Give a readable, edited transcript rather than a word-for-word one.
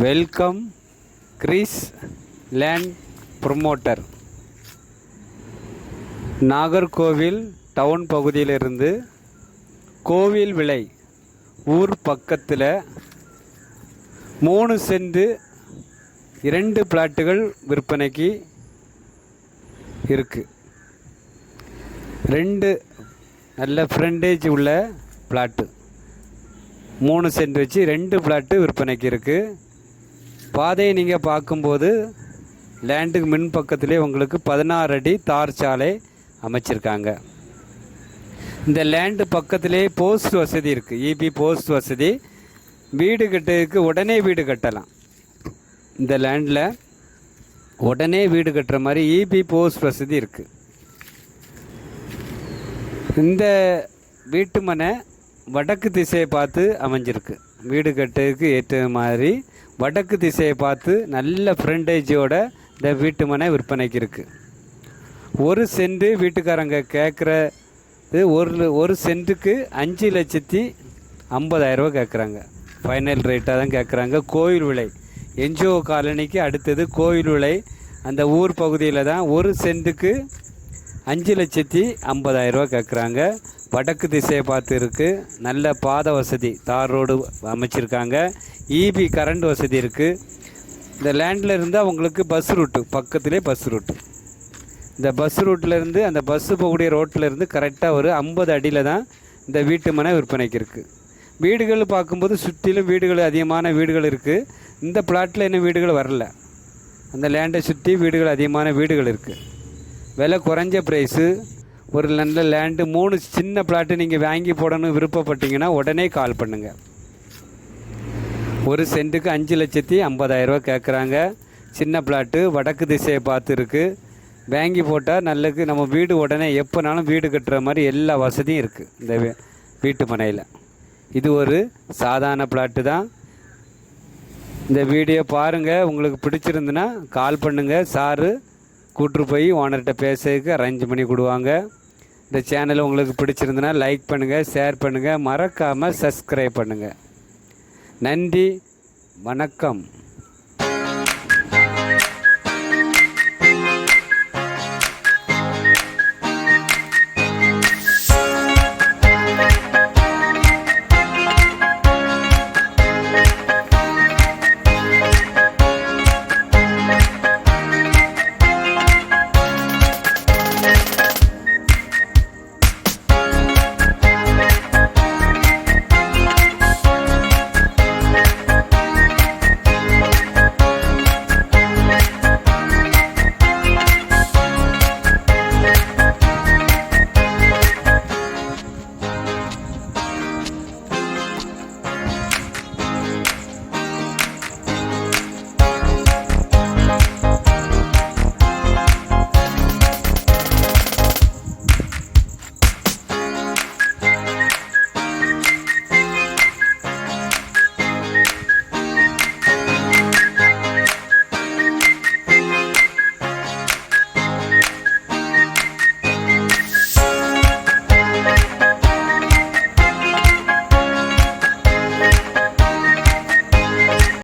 Welcome Chris land promoter. Nagercoil town பகுதியிலிருந்து கோவில் விளை ஊர் பக்கத்தில் 3 சென்ட் 2 பிளாட்டுகள் விற்பனைக்கு இருக்குது. 2 நல்ல ஃப்ரண்டேஜ் உள்ள பிளாட்டு, 3 சென்ட் வச்சு 2 பிளாட்டு விற்பனைக்கு இருக்குது. பாதையை நீங்கள் பார்க்கும்போது லேண்டுக்கு மின் பக்கத்திலே உங்களுக்கு 16 அடி தார் சாலை அமைச்சிருக்காங்க. இந்த லேண்டு பக்கத்திலே போஸ்ட் வசதி இருக்குது, இபி போஸ்ட் வசதி. வீடு கட்டுறதுக்கு உடனே வீடு கட்டலாம். இந்த லேண்டில் உடனே வீடு கட்டுற மாதிரி இபி போஸ்ட் வசதி இருக்குது. இந்த வீட்டு மனை வடக்கு திசையை பார்த்து அமைஞ்சிருக்கு. வீடு கட்டுறதுக்கு ஏற்ற மாதிரி வடக்கு திசையை பார்த்து நல்ல ஃப்ரண்டேஜோட இந்த வீட்டு மனை விற்பனைக்கு இருக்குது. 1 சென்ட் வீட்டுக்காரங்க கேட்குறது ஒரு சென்ட்டுக்கு 5,50,000 ரூபா கேட்குறாங்க. ஃபைனல் ரேட்டாக தான் கேட்குறாங்க. கோயில் விலை என்ஜிஓ காலனிக்கு அடுத்தது கோயில் விலை. அந்த ஊர் பகுதியில் தான் 1 சென்ட்டுக்கு 5,50,000 ரூபா கேட்குறாங்க. வடக்கு திசையை பார்த்து இருக்குது. நல்ல பாதை வசதி, தார் ரோடு அமைச்சிருக்காங்க. இபி கரண்ட் வசதி இருக்குது. இந்த லேண்டில் இருந்து அவங்களுக்கு பஸ் ரூட்டு பக்கத்திலே பஸ் ரூட்டு. இந்த பஸ் ரூட்டிலேருந்து அந்த பஸ்ஸு போகக்கூடிய ரோட்டிலேருந்து கரெக்டாக ஒரு 50 அடியில் தான் இந்த வீட்டு மனை விற்பனைக்கு இருக்குது. வீடுகள் பார்க்கும்போது சுற்றிலும் வீடுகள், அதிகமான வீடுகள் இருக்குது. இந்த பிளாட்டில் இன்னும் வீடுகள் வரல. அந்த லேண்டை சுற்றி வீடுகள், அதிகமான வீடுகள் இருக்குது. விலை குறைஞ்ச ப்ரைஸு. ஒரு நல்ல லேண்டு 3 சின்ன பிளாட்டு நீங்கள் வாங்கி போடணும் விருப்பப்பட்டீங்கன்னா உடனே கால் பண்ணுங்கள். 1 சென்ட்டுக்கு 5,50,000 ரூபா கேட்குறாங்க. சின்ன பிளாட்டு வடக்கு திசையை பார்த்து இருக்குது. வாங்கி போட்டால் நல்லது. நம்ம வீடு உடனே எப்போனாலும் வீடு கட்டுற மாதிரி எல்லா வசதியும் இருக்குது இந்த வீட்டு மனையில். இது ஒரு சாதாரண பிளாட்டு தான். இந்த வீடியோ பாருங்கள். உங்களுக்கு பிடிச்சிருந்துன்னா கால் பண்ணுங்கள். சாரு கூட்டு போய் ஓனர்கிட்ட பேசுறதுக்கு அரேஞ்ச் பண்ணி கொடுவாங்க. இந்த சேனல் உங்களுக்கு பிடிச்சிருந்துன்னா லைக் பண்ணுங்கள், ஷேர் பண்ணுங்கள், மறக்காமல் சப்ஸ்கிரைப் பண்ணுங்கள். நன்றி, வணக்கம்.